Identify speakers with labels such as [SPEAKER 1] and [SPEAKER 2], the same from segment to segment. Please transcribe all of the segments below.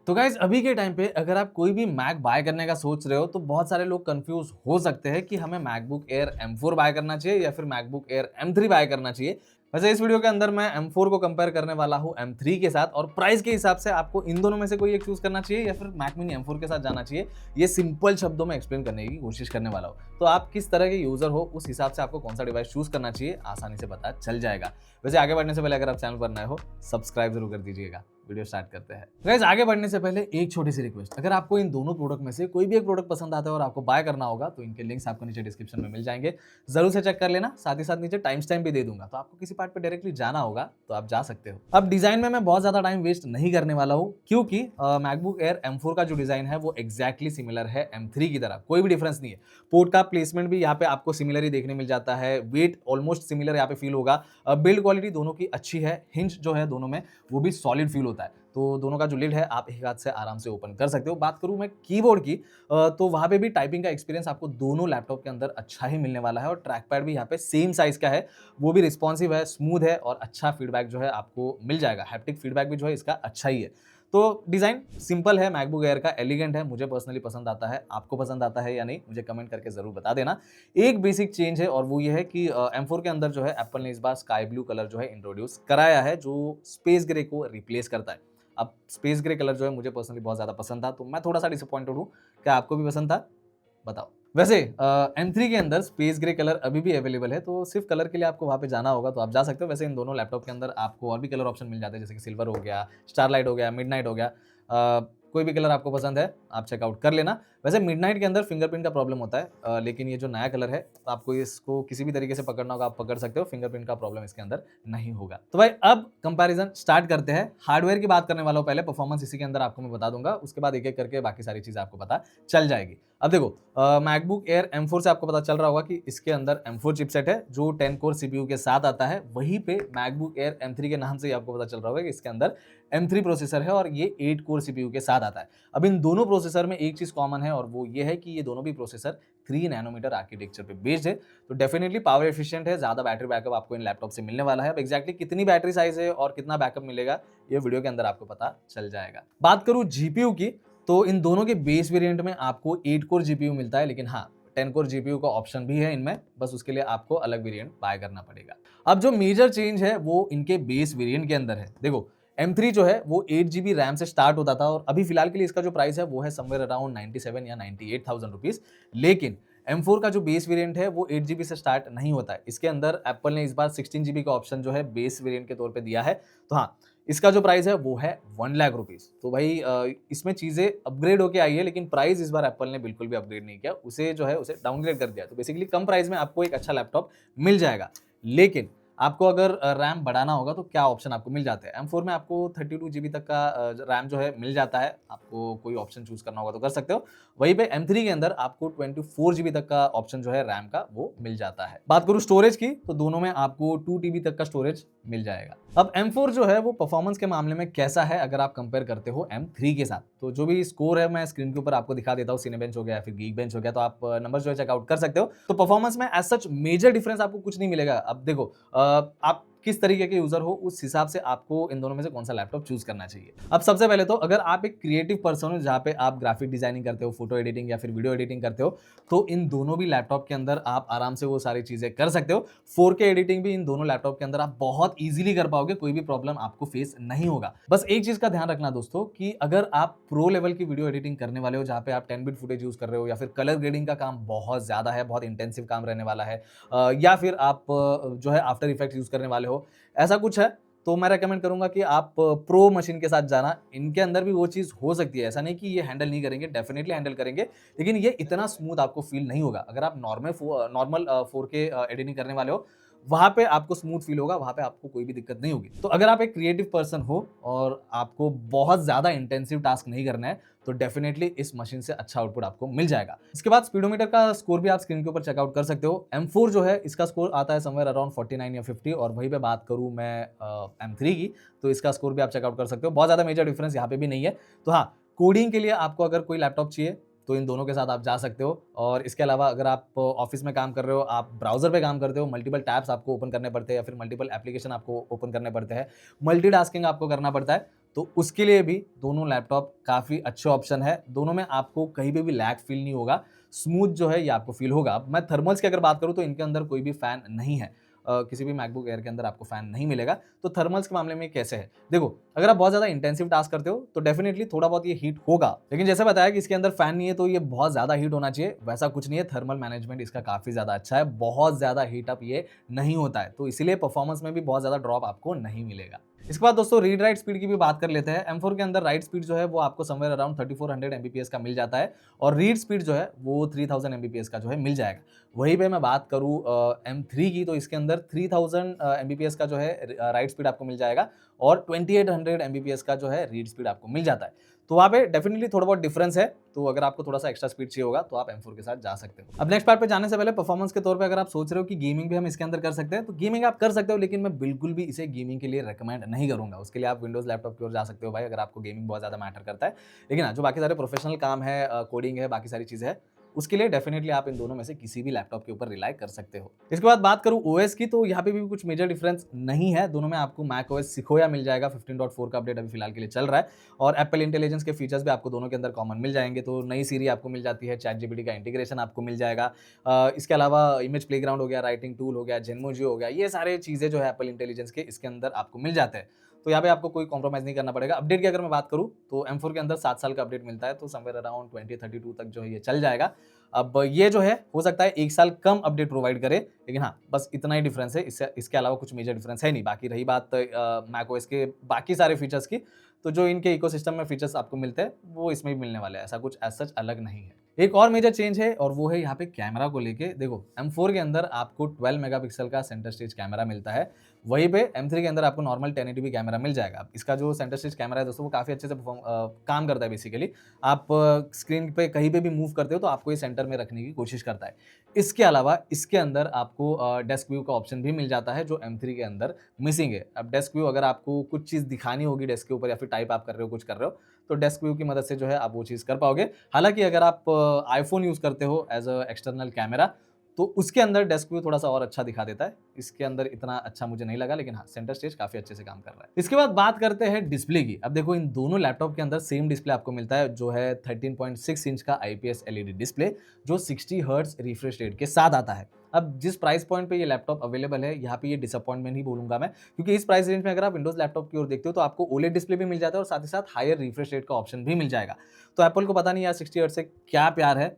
[SPEAKER 1] तो गाइज अभी के टाइम पे अगर आप कोई भी मैक बाय करने का सोच रहे हो तो बहुत सारे लोग कंफ्यूज हो सकते हैं कि हमें मैकबुक एयर M4 बाय करना चाहिए या फिर मैकबुक एयर M3 बाय करना चाहिए। वैसे इस वीडियो के अंदर मैं M4 को कंपेयर करने वाला हूं M3 के साथ और प्राइस के हिसाब से आपको इन दोनों में से कोई एक चूज करना चाहिए या फिर मैक मिनी M4 के साथ जाना चाहिए। ये सिंपल शब्दों में एक्सप्लेन करने की कोशिश करने वाला हूं। तो आप किस तरह के यूजर हो उस हिसाब से आपको कौन सा डिवाइस चूज करना चाहिए आसानी से पता चल जाएगा। वैसे आगे बढ़ने से पहले अगर आप चैनल पर नए हो सब्सक्राइब जरूर कर दीजिएगा। वीडियो स्टार्ट करते हैं। गाइस आगे बढ़ने से पहले एक छोटी सी रिक्वेस्ट, अगर आपको इन दोनों प्रोडक्ट में से कोई भी एक प्रोडक्ट पसंद आता है और आपको बाय करना होगा तो इनके लिंक्स आपको नीचे डिस्क्रिप्शन में मिल जाएंगे, जरूर से चेक कर लेना। साथ ही साथ नीचे टाइम स्टैम्प भी दे दूंगा, तो आपको किसी पार्ट पे डायरेक्टली जाना होगा तो आप जा सकते हो। अब डिजाइन में मैं बहुत ज्यादा टाइम वेस्ट नहीं करने वाला हूँ क्योंकि मैकबुक एयर M4 का जो डिजाइन है वो एक्जैक्टली सिमिलर है M3 की तरह, कोई भी डिफरेंस नहीं है। पोर्ट का प्लेसमेंट भी यहाँ पे आपको सिमिलर ही देखने मिल जाता है, वेट ऑलमोस्ट सिमिलर यहाँ पे फील होगा, बिल्ड क्वालिटी दोनों की अच्छी है, हिंज जो है दोनों में वो भी सॉलिड फील होता है। तो दोनों का जो लिड है आप एक हाथ से आराम से ओपन कर सकते हो। बात करूं मैं कीबोर्ड की तो वहां पे भी टाइपिंग का एक्सपीरियंस आपको दोनों लैपटॉप के अंदर अच्छा ही मिलने वाला है और ट्रैक पैड भी यहाँ पे सेम साइज का है, वो भी रिस्पॉन्सिव है, स्मूथ है और अच्छा फीडबैक जो है आपको मिल जाएगा। हैप्टिक फीडबैक भी जो है इसका अच्छा ही है। तो डिजाइन सिंपल है मैकबुक एयर का, एलिगेंट है, मुझे पर्सनली पसंद आता है। आपको पसंद आता है या नहीं मुझे कमेंट करके जरूर बता देना। एक बेसिक चेंज है और वो ये है कि M4 के अंदर जो है एप्पल ने इस बार स्काई ब्लू कलर जो है इंट्रोड्यूस कराया है जो स्पेस ग्रे को रिप्लेस करता है। अब स्पेस ग्रे कलर जो है मुझे पर्सनली बहुत ज़्यादा पसंद था, तो मैं थोड़ा सा डिसअपॉइंटेड हूँ। क्या आपको भी पसंद था? बताओ। वैसे M3 के अंदर स्पेस ग्रे कलर अभी भी अवेलेबल है, तो सिर्फ कलर के लिए आपको वहाँ पे जाना होगा तो आप जा सकते हो। वैसे इन दोनों लैपटॉप के अंदर आपको और भी कलर ऑप्शन मिल जाते हैं, जैसे कि सिल्वर हो गया, स्टारलाइट हो गया, मिडनाइट हो गया। कोई भी कलर आपको पसंद है आप चेकआउट कर लेना। वैसे मिडनाइट के अंदर फिंगरप्रिंट का प्रॉब्लम होता है, लेकिन ये जो नया कलर है तो आपको इसको किसी भी तरीके से पकड़ना होगा, आप पकड़ सकते हो, फिंगरप्रिंट का प्रॉब्लम इसके अंदर नहीं होगा। तो भाई अब कंपैरिजन स्टार्ट करते हैं। हार्डवेयर की बात करने वाला हूं, पहले परफॉर्मेंस इसी के अंदर आपको मैं बता दूंगा, उसके बाद एक एक करके बाकी सारी चीजें आपको पता चल जाएगी। अब देखो मैकबुक एयर M4 से आपको पता चल रहा होगा कि इसके अंदर M4 चिपसेट है जो 10 कोर सीपीयू के साथ आता है। वहीं पे मैकबुक एयर M3 के नाम से ही आपको पता चल रहा होगा कि इसके अंदर M3 प्रोसेसर है और ये 8 कोर सीपीयू के साथ आता है। अब इन दोनों प्रोसेसर में एक चीज कॉमन है और वो ये है कि ये दोनों भी प्रोसेसर 3 नैनोमीटर आर्किटेक्चर पे बेस्ड है, तो डेफिनेटली पावर एफिशिएंट है, ज्यादा बैटरी बैकअप आपको इन लैपटॉप से मिलने वाला है। अब एक्जैक्टली कितनी बैटरी साइज है और कितना बैकअप मिलेगा ये वीडियो के अंदर आपको पता चल जाएगा। बात करूं जीपीयू की, तो इन दोनों के बेस वेरिएंट में आपको 8 कोर जीपीयू मिलता है, लेकिन हाँ 10 कोर जीपीयू का ऑप्शन भी है इनमें, बस उसके लिए आपको अलग वेरिएंट बाय करना पड़ेगा। अब जो मेजर चेंज है वो इनके बेस वेरिएंट के अंदर है। देखो M3 जो है वो 8 GB रैम से स्टार्ट होता था और अभी फिलहाल के लिए इसका जो प्राइस है वो है समवेयर अराउंड 97 या 98,000 रुपीज। लेकिन M4 का जो बेस वेरिएंट है वो 8 GB से स्टार्ट नहीं होता है। इसके अंदर एप्पल ने इस बार 16 GB का ऑप्शन जो है बेस वेरिएंट के तौर पे दिया है। तो हाँ इसका जो प्राइस है वो है 1 लाख रुपीज। तो भाई इसमें चीजें अपग्रेड होके आई है, लेकिन प्राइस इस बार एप्पल ने बिल्कुल भी अपग्रेड नहीं किया, उसे जो है उसे डाउनग्रेड कर दिया। तो बेसिकली कम प्राइस में आपको एक अच्छा लैपटॉप मिल जाएगा। लेकिन आपको अगर रैम बढ़ाना होगा तो क्या ऑप्शन आपको मिल जाते हैं। M4 में आपको 32 GB तक का रैम जो है मिल जाता है, आपको कोई ऑप्शन चूज करना होगा तो कर सकते हो। वहीं पे M3 के अंदर आपको 24 GB तक का ऑप्शन जो है रैम का वो मिल जाता है। बात करूं स्टोरेज की तो दोनों में आपको 2 TB तक का स्टोरेज मिल जाएगा। अब M4 जो है वो परफॉर्मेंस के मामले में कैसा है अगर आप कंपेयर करते हो M3 के साथ, तो जो भी स्कोर है मैं स्क्रीन के ऊपर आपको दिखा देता हूँ, सिनेबेंच हो गया या फिर गीकबेंच हो गया, तो आप नंबर जो है चेकआउट कर सकते हो। तो परफॉर्मेंस में एज सच मेजर डिफरेंस आपको कुछ नहीं मिलेगा। अब देखो आप किस तरीके के यूजर हो उस हिसाब से आपको इन दोनों में से कौन सा लैपटॉप चूज करना चाहिए। अब सबसे पहले तो अगर आप एक क्रिएटिव पर्सन हो जहां पे आप ग्राफिक डिजाइनिंग करते हो, फोटो एडिटिंग या फिर वीडियो एडिटिंग करते हो, तो इन दोनों भी लैपटॉप के अंदर आप आराम से वो सारी चीजें कर सकते हो। 4K एडिटिंग भी इन दोनों लैपटॉप के अंदर आप बहुत इजीली कर पाओगे, कोई भी प्रॉब्लम आपको फेस नहीं होगा। बस एक चीज का ध्यान रखना दोस्तों कि अगर आप प्रो लेवल की वीडियो एडिटिंग करने वाले हो जहां पे आप 10 बिट फुटेज यूज कर रहे हो या फिर कलर ग्रेडिंग का काम बहुत ज्यादा है, बहुत इंटेंसिव काम रहने वाला है, या फिर आप जो है आफ्टर इफेक्ट्स यूज करने वाले हो, ऐसा कुछ है, तो मैं रेकमेंड करूंगा कि आप प्रो मशीन के साथ जाना। इनके अंदर भी वो चीज हो सकती है, ऐसा नहीं कि ये हैंडल नहीं करेंगे, डेफिनेटली हैंडल करेंगे, लेकिन ये इतना स्मूथ आपको फील नहीं होगा। अगर आप नॉर्मल 4K एडिटिंग करने वाले हो वहां पे आपको स्मूथ फील होगा, वहां पे आपको कोई भी दिक्कत नहीं होगी। तो अगर आप एक क्रिएटिव पर्सन हो और आपको बहुत ज्यादा इंटेंसिव टास्क नहीं करना है तो डेफिनेटली इस मशीन से अच्छा आउटपुट आपको मिल जाएगा। इसके बाद स्पीडोमीटर का स्कोर भी आप स्क्रीन के ऊपर चेकआउट कर सकते हो। M4 जो है इसका स्कोर आता है समवेयर अराउंड 49 या 50, और वहीं पे बात करूं मैं M3 की तो इसका स्कोर भी आप चेकआउट कर सकते हो। बहुत ज्यादा मेजर डिफरेंस यहाँ पे भी नहीं है। तो हाँ कोडिंग के लिए आपको अगर कोई लैपटॉप चाहिए तो इन दोनों के साथ आप जा सकते हो। और इसके अलावा अगर आप ऑफिस में काम कर रहे हो, आप ब्राउजर पे काम करते हो, मल्टीपल टैब्स आपको ओपन करने पड़ते हैं या फिर मल्टीपल एप्लीकेशन आपको ओपन करने पड़ते हैं, मल्टीटास्किंग आपको करना पड़ता है, तो उसके लिए भी दोनों लैपटॉप काफ़ी अच्छे ऑप्शन है। दोनों में आपको कहीं पे भी लैग फील नहीं होगा, स्मूथ जो है ये आपको फील होगा। अब मैं थर्मल्स की अगर बात करूँ तो इनके अंदर कोई भी फ़ैन नहीं है। किसी भी मैकबुक एयर के अंदर आपको फ़ैन नहीं मिलेगा। तो थर्मल्स के मामले में कैसे है? देखो, अगर आप बहुत ज़्यादा इंटेंसिव टास्क करते हो तो डेफिनिटली थोड़ा बहुत ये हीट होगा। लेकिन जैसे बताया कि इसके अंदर फ़ैन नहीं है तो ये बहुत ज़्यादा हीट होना चाहिए, वैसा कुछ नहीं है। थर्मल मैनेजमेंट इसका काफ़ी ज़्यादा अच्छा है, बहुत ज़्यादा हीट अप ये नहीं होता है। तो इसीलिए परफॉर्मेंस में भी बहुत ज़्यादा ड्रॉप आपको नहीं मिलेगा। इसके बाद दोस्तों रीड राइट स्पीड की भी बात कर लेते हैं। M4 के अंदर राइट स्पीड जो है वो आपको समवेयर अराउंड 3400 एमबीपीएस का मिल जाता है और रीड स्पीड जो है वो 3000 एमबीपीएस का जो है मिल जाएगा। वहीं पे मैं बात करूँ M3 की, तो इसके अंदर 3000 एमबीपीएस का जो है राइट स्पीड आपको मिल जाएगा और 2800 एमबीपीएस का जो है रीड स्पीड आपको मिल जाता है। तो वहाँ पे डेफिनिटली थोड़ा बहुत डिफरेंस है। तो अगर आपको थोड़ा सा एक्स्ट्रा स्पीड चाहिए होगा तो आप M4 के साथ जा सकते हो। अब नेक्स्ट पार्ट पे जाने से पहले परफॉर्मेंस के तौर पे अगर आप सोच रहे हो कि गेमिंग भी हम इसके अंदर कर सकते हैं, तो गेमिंग आप कर सकते हो, लेकिन मैं बिल्कुल भी इसे गेमिंग के लिए रिकमेंड नहीं करूंगा। उसके लिए आप विंडोज लैपटॉप की ओर जा सकते हो भाई, अगर आपको गेमिंग बहुत ज्यादा मैटर करता है। लेकिन हाँ, जो बाकी सारे प्रोफेशनल काम है, कोडिंग है, बाकी सारी चीजें है, उसके लिए डेफिनेटली आप इन दोनों में से किसी भी लैपटॉप के ऊपर रिलाई कर सकते हो। इसके बाद बात करूं ओएस की, तो यहाँ पे भी कुछ मेजर डिफरेंस नहीं है। दोनों में आपको मैक ओएस सिकोया मिल जाएगा। 15.4 का अपडेट अभी फिलहाल के लिए चल रहा है और एप्पल इंटेलिजेंस के फीचर्स भी आपको दोनों के अंदर कॉमन मिल जाएंगे। तो नई सीरी आपको मिल जाती है, चैट जीपीटी का इंटीग्रेशन आपको मिल जाएगा। इसके अलावा इमेज प्लेग्राउंड हो गया, राइटिंग टूल हो गया, जेनमोजी हो गया, ये सारे चीजें जो है एप्पल इंटेलिजेंस के इसके अंदर आपको मिल जाते हैं। तो यहाँ पे आपको कोई कॉम्प्रोमाइज नहीं करना पड़ेगा। अपडेट की अगर मैं बात करूँ तो M4 के अंदर 7 साल का अपडेट मिलता है, तो समवेयर अराउंड 2032 तक जो है ये चल जाएगा। अब ये जो है हो सकता है 1 साल कम अपडेट प्रोवाइड करे, लेकिन हाँ, बस इतना ही डिफरेंस है, इसके अलावा कुछ मेजर डिफरेंस है नहीं। बाकी रही बात मैकओएस के बाकी सारे फीचर्स की, तो जो इनके इकोसिस्टम में फीचर्स आपको मिलते हैं वो इसमें भी मिलने वाले हैं, ऐसा कुछ एज सच अलग नहीं है। एक और मेजर चेंज है और वो है यहाँ पे कैमरा को लेके। देखो, M4 के अंदर आपको 12 मेगापिक्सल का सेंटर स्टेज कैमरा मिलता है, वहीं पे M3 के अंदर आपको नॉर्मल 1080p कैमरा मिल जाएगा। इसका जो सेंटर स्टेज कैमरा है दोस्तों, वो काफ़ी अच्छे से काम करता है। बेसिकली आप स्क्रीन पे कहीं पे भी मूव करते हो तो आपको ये सेंटर में रखने की कोशिश करता है। इसके अलावा इसके अंदर आपको डेस्क व्यू का ऑप्शन भी मिल जाता है, जो M3 के अंदर मिसिंग है। अब डेस्क व्यू अगर आपको कुछ चीज़ दिखानी होगी डेस्क के ऊपर, या फिर टाइप आप कर रहे हो, कुछ कर रहे हो, तो डेस्क व्यू की मदद से जो है आप वो चीज़ कर पाओगे। हालाँकि अगर आप आईफ़ोन यूज़ करते हो एज़ अ एक्सटर्नल कैमरा, तो उसके अंदर डेस्क व्यू थोड़ा-सा और अच्छा दिखा देता है। इसके अंदर इतना अच्छा मुझे नहीं लगा, लेकिन हाँ, सेंटर स्टेज काफ़ी अच्छे से काम कर रहा है। इसके बाद बात करते हैं डिस्प्ले की। अब देखो, इन दोनों लैपटॉप के अंदर सेम डिस्प्ले आपको मिलता है, जो है 13.6 इंच का आईपीएस एलईडी डिस्प्ले, जो 60 हर्ट्ज रिफ्रेश रेट के साथ आता है। अब जिस प्राइस पॉइंट पे ये लैपटॉप अवेलेबल है, यहाँ पे ये डिसअपॉइंटमेंट ही बोलूँगा मैं, क्योंकि इस प्राइस रेंज में अगर आप विंडोज़ लैपटॉप की ओर देखते हो तो आपको ओलेड डिस्प्ले भी मिल जाता है और साथ ही साथ हायर रिफ्रेश रेट का ऑप्शन भी मिल जाएगा। तो एप्पल को पता नहीं यार 60 हर्ट्ज से क्या प्यार है,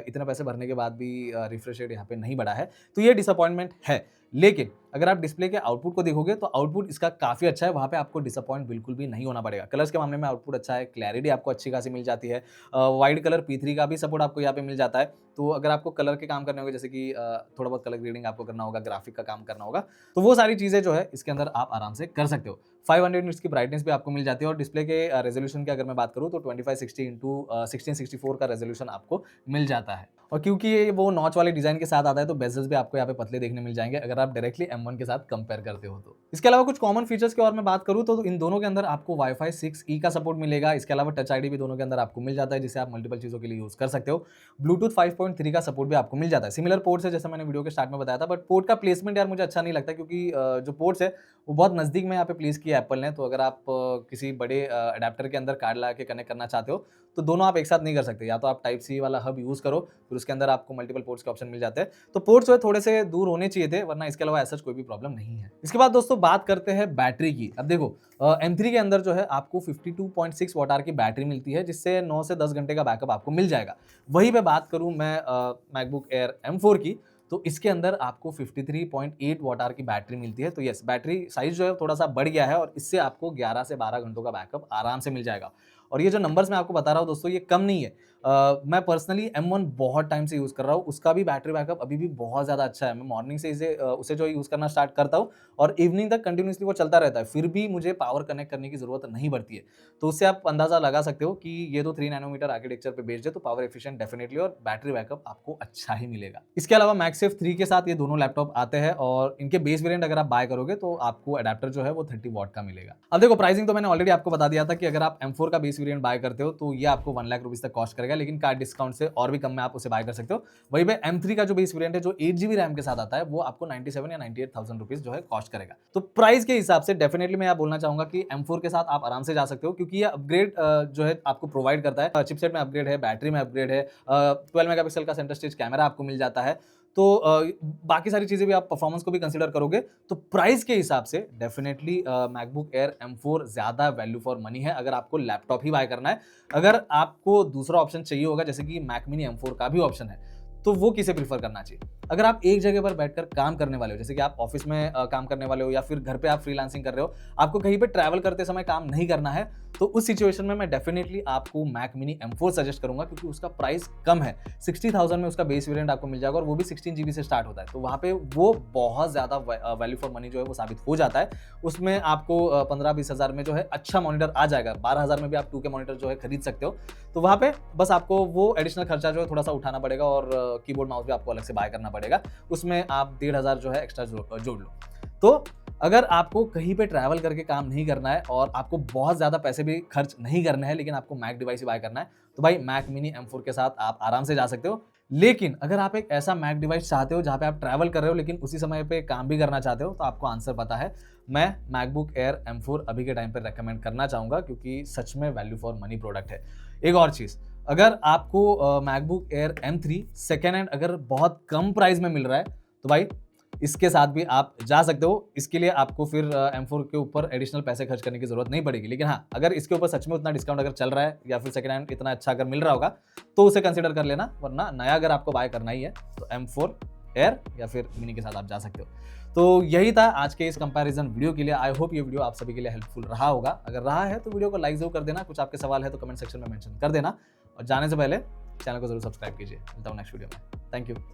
[SPEAKER 1] इतने पैसे भरने के बाद भी रिफ्रेश रेट यहाँ पे नहीं बढ़ा है, तो ये डिसअपॉइंटमेंट है। लेकिन अगर आप डिस्प्ले के आउटपुट को देखोगे तो आउटपुट इसका काफ़ी अच्छा है, वहाँ पे आपको डिसअपॉइंट बिल्कुल भी नहीं होना पड़ेगा। कलर्स के मामले में आउटपुट अच्छा है, क्लैरिटी आपको अच्छी खासी मिल जाती है, वाइड कलर P3 का भी सपोर्ट आपको यहाँ पे मिल जाता है। तो अगर आपको कलर के काम करने होंगे, जैसे कि थोड़ा बहुत कलर ग्रेडिंग आपको करना होगा, ग्राफिक का काम करना होगा, तो वो सारी चीज़ें जो है इसके अंदर आप आराम से कर सकते हो। 500 निट्स की ब्राइटनेस भी आपको मिल जाती है और डिस्प्ले के रेजोल्यूशन की अगर मैं बात करूँ तो 2560 इंटू 1664 का रेजोल्यूशन आपको मिल जाता है। और क्योंकि ये वो नॉच वाले डिजाइन के साथ आता है, तो बेजल्स भी आपको यहाँ पे पतले देखने मिल जाएंगे अगर आप डायरेक्टली M1 के साथ कंपेयर करते हो तो। इसके अलावा कुछ कॉमन फीचर्स की और मैं बात करूँ तो इन दोनों के अंदर आपको Wi-Fi 6E का सपोर्ट मिलेगा। इसके अलावा टच आईडी भी दोनों के अंदर आपको मिल जाता है, जिसे आप मल्टीपल चीजों के लिए यूज कर सकते हो। ब्लूटूथ 5.3 का सपोर्ट भी आपको मिल जाता है। सिमिलर पोर्ट्स है, जैसा मैंने वीडियो के स्टार्ट में बताया था, बट पोर्ट का प्लेसमेंट यार मुझे अच्छा नहीं लगता, क्योंकि जो पोर्ट्स है वो बहुत नजदीक में यहाँ पे प्लेस किया एप्पल ने। तो अगर आप किसी बड़े अडेप्टर के अंदर कार्ड लगा के कनेक्ट करना चाहते हो तो दोनों आप एक साथ नहीं कर सकते, या तो आप टाइप सी वाला हब यूज करो, फिर उसके अंदर आपको मल्टीपल पोर्ट्स के ऑप्शन मिल जाते हैं। तो पोर्ट्स जो है थोड़े से दूर होने चाहिए थे, वरना इसके अलावा ऐसा कोई भी प्रॉब्लम नहीं है। इसके बाद दोस्तों बात करते हैं बैटरी की। अब देखो, M3 के अंदर जो है आपको 52.6 वॉट आवर की बैटरी मिलती है, जिससे 9 से 10 घंटे का बैकअप आपको मिल जाएगा। वहीं पे बात करूं मैं मैकबुक एयर M4 की, तो इसके अंदर आपको 53.8 वॉट आवर की बैटरी मिलती है। तो यस, बैटरी साइज जो है थोड़ा सा बढ़ गया है और इससे आपको 11 से 12 घंटों का बैकअप आराम से मिल जाएगा। और ये जो नंबर्स मैं आपको बता रहा हूँ दोस्तों, ये कम नहीं है। मैं पर्सनली M1 बहुत टाइम से यूज़ कर रहा हूँ, उसका भी बैटरी बैकअप अभी भी बहुत ज़्यादा अच्छा है। मैं मॉर्निंग से उसे जो यूज़ करना स्टार्ट करता हूँ और इवनिंग तक कंटिन्यूसली वो चलता रहता है, फिर भी मुझे पावर कनेक्ट करने की ज़रूरत नहीं पड़ती है। तो उससे आप अंदाज़ा लगा सकते हो कि ये तो 3 नैनोमीटर आर्किटेक्चर पे बेस्ड है, तो पावर एफिशिएंट डेफिनेटली और बैटरी बैकअप आपको अच्छा ही मिलेगा। इसके अलावा मैक्सेफ 3 के साथ ये दोनों लैपटॉप आते हैं और इनके बेस वेरिएंट अगर आप बाय करोगे तो आपको अडेप्टर जो है वो 30 वॉट का मिलेगा। अब देखो, प्राइसिंग तो मैंने ऑलरेडी आपको बता दिया था कि अगर आप M4 का बेस बेस वेरिएंट बाय करते हो तो ये आपको 1 लाख रुपीस तक कॉस्ट करेगा, लेकिन कार्ड डिस्काउंट से और भी कम में आप उसे बाय कर सकते हो। वहीं पे M3 का जो बेस वेरिएंट है जो 8 GB रैम के साथ आता है वो आपको 97 या 98,000 रुपीस जो है कॉस्ट करेगा। तो प्राइस के हिसाब से डेफिनेटली मैं आप बोलना चाहूंगा कि M4 के साथ आप आराम से जा सकते हो, क्योंकि ये अपग्रेड जो है आपको प्रोवाइड करता है। चिपसेट में अपग्रेड है, बैटरी में अपग्रेड है, 12 मेगापिक्सल का सेंटर स्टेज कैमरा आपको मिल जाता है। तो बाकी सारी चीजें भी आप परफॉर्मेंस को भी कंसीडर करोगे तो प्राइस के हिसाब से डेफिनेटली मैकबुक एयर M4 ज्यादा वैल्यू फॉर मनी है, अगर आपको लैपटॉप ही बाय करना है। अगर आपको दूसरा ऑप्शन चाहिए होगा जैसे कि मैक मिनी M4 का भी ऑप्शन है, तो वो किसे प्रीफर करना चाहिए? अगर आप एक जगह पर बैठकर काम करने वाले हो, जैसे कि आप ऑफिस में काम करने वाले हो या फिर घर पे आप फ्रीलांसिंग कर रहे हो, आपको कहीं पे ट्रैवल करते समय काम नहीं करना है, तो उस सिचुएशन में मैं डेफिनेटली आपको मैक मिनी M4 सजेस्ट करूंगा, क्योंकि उसका प्राइस कम है। 60,000 में उसका बेस वेरिएंट आपको मिल जाएगा और वो भी 16 GB से स्टार्ट होता है। तो वहां पे वो बहुत ज्यादा वैल्यू फॉर मनी जो है वो साबित हो जाता है। उसमें आपको 15-20 हज़ार में जो है अच्छा मॉनिटर आ जाएगा। 12,000 में भी आप 2K मॉनिटर जो है खरीद सकते हो। तो वहां पे बस आपको वो एडिशनल खर्चा जो है थोड़ा सा उठाना पड़ेगा और कीबोर्ड माउस भी आपको अलग से बाय करना पड़ेगा। उसमें आप 1,500 जो है एक्स्ट्रा जोड़ लो। तो अगर आपको कहीं पे ट्रैवल करके काम नहीं करना है और आपको बहुत ज्यादा पैसे भी खर्च नहीं करने हैं, लेकिन आपको मैक डिवाइस ही बाय करना है, तो भाई मैक मिनी M4 के साथ आप आराम से जा सकते हो। लेकिन अगर आप एक ऐसा मैक डिवाइस चाहते हो जहां पे आप ट्रैवल कर रहे हो लेकिन उसी समय पे काम भी करना चाहते हो, तो आपको आंसर पता है। मैं मैकबुक एयर M4 अभी के टाइम पे रेकमेंड करना चाहूंगा, क्योंकि सच में वैल्यू फॉर मनी प्रोडक्ट है। एक और चीज, अगर आपको MacBook air M3 second hand अगर बहुत कम प्राइस में मिल रहा है, तो भाई इसके साथ भी आप जा सकते हो। इसके लिए आपको फिर M4 के ऊपर एडिशनल पैसे खर्च करने की जरूरत नहीं पड़ेगी। लेकिन हाँ, अगर इसके ऊपर सच में उतना डिस्काउंट अगर चल रहा है या फिर सेकंड हैंड इतना अच्छा अगर मिल रहा होगा तो उसे कंसीडर कर लेना, वरना नया अगर आपको बाय करना ही है तो M4 एयर या फिर मिनी के साथ आप जा सकते हो। तो यही था आज के इस कंपैरिजन वीडियो के लिए। आई होप ये वीडियो आप सभी के लिए हेल्पफुल रहा होगा। अगर रहा है तो वीडियो को लाइक जरूर कर देना। कुछ आपके सवाल है तो कमेंट सेक्शन में मेंशन कर देना, और जाने से पहले चैनल को जरूर सब्सक्राइब कीजिए। मिलता हूं नेक्स्ट वीडियो में। Thank you.